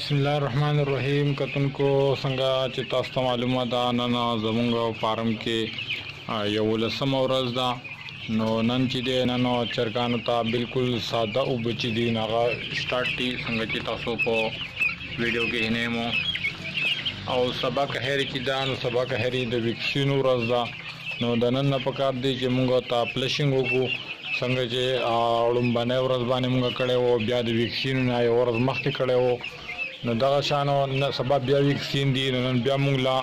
بسم الله الرحمن الرحیم کتونکو څنګه چې تاسو ته معلومه ده نن زموږ فارم کې یو لسمه ورځ ده نو نن چې دی نن چرګانو ته بالکل ساده اوبه چې دي هغه سټارټ دي څنګه چې تاسو په ویډیو کې هینمو او سبا کهري چې دا نو سبا کهري د ویکسین ورځ ده نو د نن نه پکار دی چې موږ ته فلشینګ وکړو څنګه چې لومبنۍ ورځ باندې موږ کړی وو بیا د ویکسین نه یو ورځ مخکې کړی وو نو دغه شانو سبا بیا ویکسین دی نن بیا موږ لا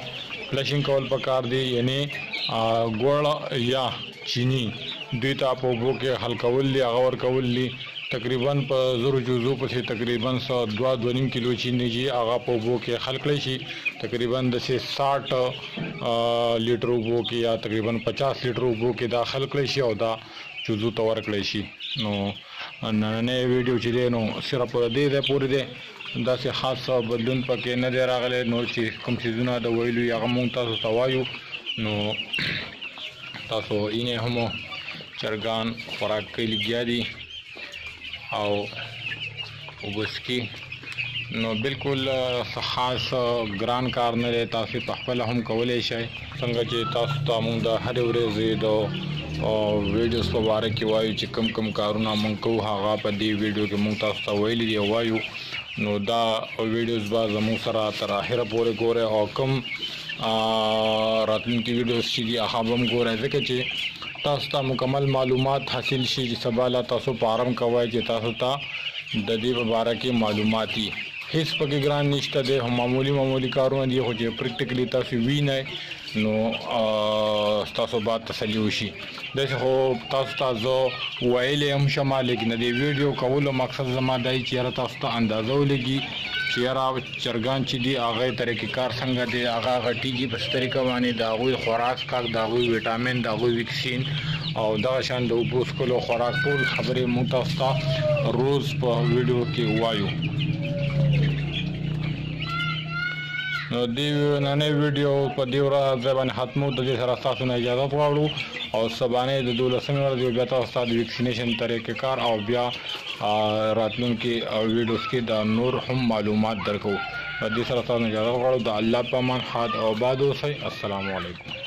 فلشینګ کول پکار دی یعنی ګوړ یا چینی دوی ته په اوبو کې حل کول دي هغه ورکول دي تقریبا په زرو جزو پسې تقریبا 2.5 کیلو چینی چې هغه په اوبو کې حل کړی شي تقریبا د 60 لیټر اوبو کې یا تقریبا 50 لیټر اوبو کې دا حل کړی شي او دا جزو ته ورکړی شي نو نننې ویډیو چې دی نو صرف دې ده پورې ده داسې خاص بدلون پکې نه دی راغلی نو چې کوم څیزونه د ویلو هغه مونږ تاسو ته وایو نو تاسو یې هم چرګان خوراک کې لګیا دي او وبسکی نو بالکل خاص ګران کار نه دی تاسو په خپل هم کولای شئ څنګه چې تاسو ته مونږ د هر ورځې د ویډیوز په اړه کې وایو چې کم کارونه مونږ کوو هغه په دې ویډیو کې مونږ تاسو ته ویلي دی وایو نو دا ویډیوز به زموږ سره تر اخره پورې ګورئ او کوم راتلونکي ویډیوز چې دي هغه به هم ګورئ ځکه چې تاسو ته مکمل معلومات حاصل شي چې سبا لا تاسو فارم کوئ چې تاسو ته د دې په اړه کې معلومات دي هیڅ پکې ګران نشته دی معمولی کارونه دي خو چې پریکټیکلی تاسو وینئ نو تاسو به تسلی وشي داسې خو تاسو ته زه ویلی هم شمه لیکن د ویډیو کولو مقصد زما دی چې یاره تاسو ته اندازه ولګي چې یاره چرګان چې دي هغه طریقې کار څنګه دی هغه غټیږي په څه طریقه باندې د هغوی خوراک کاک د هغوی ویټامین د هغوی ویکسین او دغه شان د اوبو څښلو خوراک ټول خبرې موږ تاسو ته روز په ویډیو کې وایو نو دې نننې ویډیو په دې ورځ باندې ختمو د دې سره تاسو نه اجازه غواړو او سبانه د 12 ورځې بیا تاسو ته د ویکسینیشن طریقې کار او بیا راتلونکي ویډیوز کې د نور هم معلومات درکو د دې سره تاسو نه اجازه غواړو د الله په امان حد او باد اوسئ السلام علیکم